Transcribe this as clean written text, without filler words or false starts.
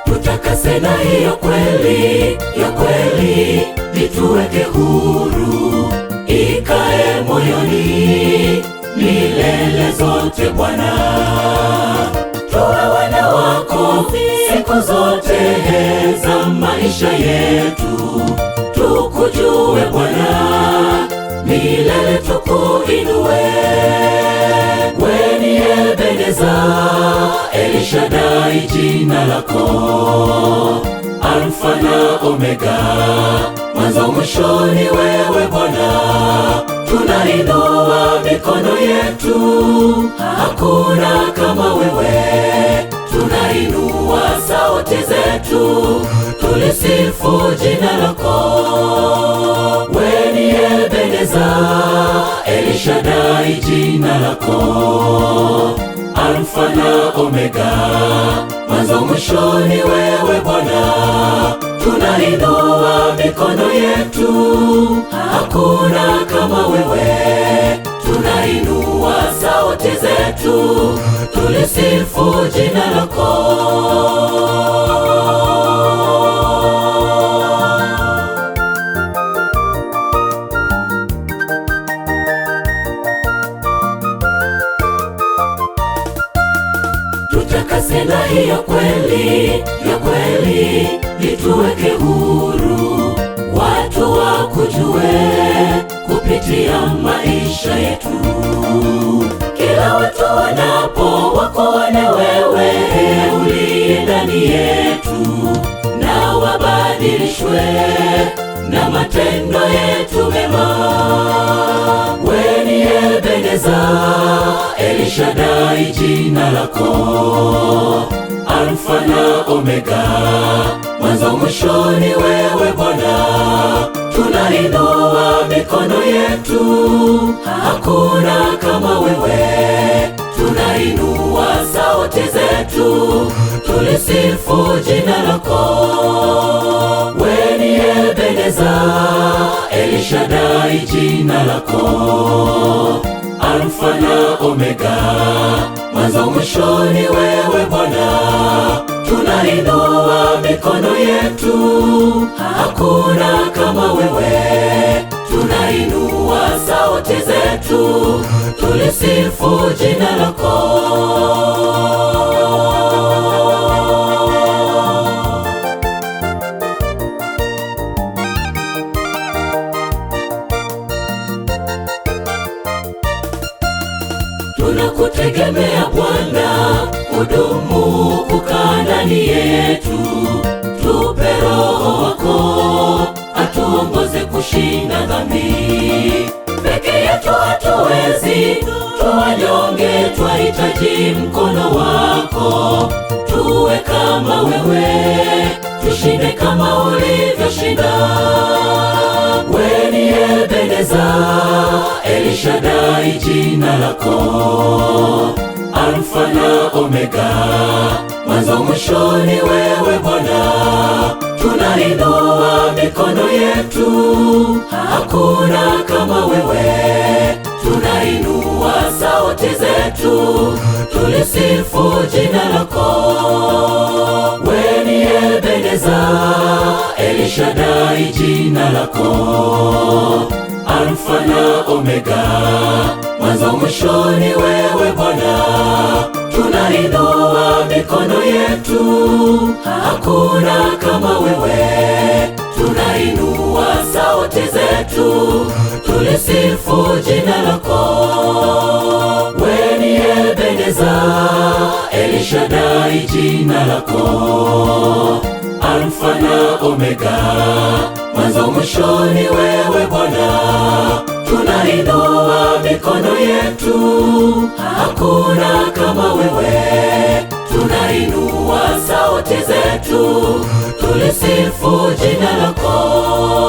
Tutakase na hiyo kweli, ya kweli ituweke huru, ikae moyoni milele zote Bwana. Tuwe wana wako siku zote za maisha yetu, tukujue Bwana, milele tukuinue. Wewe ni Ebeneza, El Shaddai jina lako, Alfa na Omega, mwanzo mwisho ni wewe Bwana. Tunainua mikono yetu, hakuna kama wewe. Tunainua sauti zetu, tulisifu jina lako. Wewe ni Ebeneza, El Shaddai jina lako, Alfa na Omega, mwanzo mwisho ni wewe Bwana. Tunainua mikono yetu, hakuna kama wewe. Tunainua sauti zetu, tulisifu jina lako. Tutakase na hiyo kweli, ya kweli ituweke huru, watu wakujue kupitia maisha yetu. Kila watu wanapo wakuone wewe uliye ndani yetu, na wabadilishwe na matendo yetu mema. Wewe ni Ebeneza, El Shaddai jina lako, Alfa na Omega, mwanzo mwisho ni wewe Bwana. Tunainua mikono yetu, hakuna kama wewe. Tunainua sauti zetu, tulisifu jina lako. Wewe ni Ebeneza, El Shaddai jina lako, Alfa na Omega, mwanzo mwisho ni wewe Bwana. Tunainua mikono yetu, hakuna kama wewe. Tunainua sauti zetu, tulisifu jina lako. Tunakutegemea Bwana, udumu kukaa ndani yetu. Tupe Roho wako, atuongoze kushinda dhambi. Peke yetu hatuwezi, tuwanyonge twahitaji mkono wako. Tuwe kama wewe, tushinde kama ulivyoshinda. Wewe ni Ebeneza, El Shaddai jina lako, Alfa na Omega, mwanzo mwisho ni wewe Bwana. Tunainua mikono yetu, hakuna kama wewe. Tunainua sauti zetu, tulisifu jina lako. Wewe ni Ebeneza, El Shaddai jina lako, Alfa na Omega, mwanzo mwisho ni wewe Bwana. Tunainua mikono yetu, hakuna kama wewe. Tunainua sauti zetu, tulisifu jina lako. Wewe ni Ebeneza, El Shaddai jina lako, Alfa na Omega, mwanzo mwisho ni wewe Bwana. Tunainua mikono yetu, hakuna kama wewe. Tunainua sauti zetu, tulisifu jina lako.